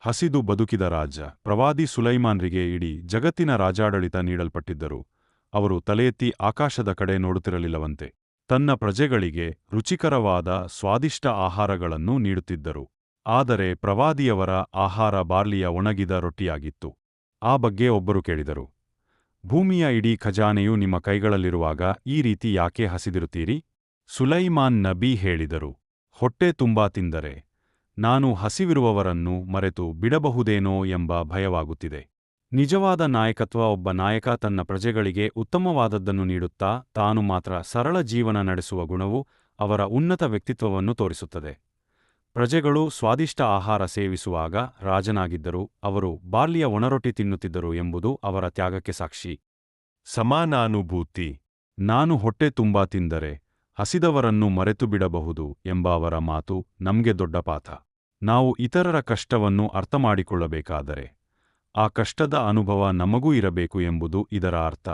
ಹಸಿದು ಬದುಕಿದ ರಾಜ ಪ್ರವಾದಿ ಸುಲೈಮಾನ್ರಿಗೆ ಇಡೀ ಜಗತ್ತಿನ ರಾಜಾಡಳಿತ ನೀಡಲ್ಪಟ್ಟಿದ್ದರು. ಅವರು ತಲೆಯೆತ್ತಿ ಆಕಾಶದ ಕಡೆ ನೋಡುತ್ತಿರಲಿಲ್ಲವಂತೆ. ತನ್ನ ಪ್ರಜೆಗಳಿಗೆ ರುಚಿಕರವಾದ ಸ್ವಾದಿಷ್ಟ ಆಹಾರಗಳನ್ನು ನೀಡುತ್ತಿದ್ದರು. ಆದರೆ ಪ್ರವಾದಿಯವರ ಆಹಾರ ಬಾರ್ಲಿಯ ಒಣಗಿದ ರೊಟ್ಟಿಯಾಗಿತ್ತು. ಆ ಬಗ್ಗೆ ಒಬ್ಬರು ಕೇಳಿದರು, ಭೂಮಿಯ ಇಡೀ ಖಜಾನೆಯು ನಿಮ್ಮ ಕೈಗಳಲ್ಲಿರುವಾಗ ಈ ರೀತಿ ಯಾಕೆ ಹಸಿದಿರುತ್ತೀರಿ? ಸುಲೈಮಾನ್ ನಬಿ ಹೇಳಿದರು, ಹೊಟ್ಟೆ ತುಂಬಾ ತಿಂದರೆ ನಾನು ಹಸಿವಿರುವವರನ್ನು ಮರೆತು ಬಿಡಬಹುದೇನೋ ಎಂಬ ಭಯವಾಗುತ್ತಿದೆ. ನಿಜವಾದ ನಾಯಕತ್ವ ಒಬ್ಬ ನಾಯಕ ತನ್ನ ಪ್ರಜೆಗಳಿಗೆ ಉತ್ತಮವಾದದ್ದನ್ನು ನೀಡುತ್ತಾ ತಾನು ಮಾತ್ರ ಸರಳ ಜೀವನ ನಡೆಸುವ ಗುಣವು ಅವರ ಉನ್ನತ ವ್ಯಕ್ತಿತ್ವವನ್ನು ತೋರಿಸುತ್ತದೆ. ಪ್ರಜೆಗಳು ಸ್ವಾದಿಷ್ಟ ಆಹಾರ ಸೇವಿಸುವಾಗ ರಾಜನಾಗಿದ್ದರು, ಅವರು ಬಾರ್ಲಿಯ ಒಣರೊಟ್ಟಿ ತಿನ್ನುತ್ತಿದ್ದರು ಎಂಬುದು ಅವರ ತ್ಯಾಗಕ್ಕೆ ಸಾಕ್ಷಿ. ಸಮಾನಾನುಭೂತಿ. ನಾನು ಹೊಟ್ಟೆ ತುಂಬಾ ತಿಂದರೆ ಹಸಿದವರನ್ನು ಮರೆತು ಬಿಡಬಹುದು ಎಂಬ ಅವರ ಮಾತು ನಮ್ಗೆ ದೊಡ್ಡ ಪಾಠ. ನಾವು ಇತರರ ಕಷ್ಟವನ್ನು ಅರ್ಥಮಾಡಿಕೊಳ್ಳಬೇಕಾದರೆ ಆ ಕಷ್ಟದ ಅನುಭವ ನಮಗೂ ಇರಬೇಕು ಎಂಬುದು ಇದರ ಅರ್ಥ.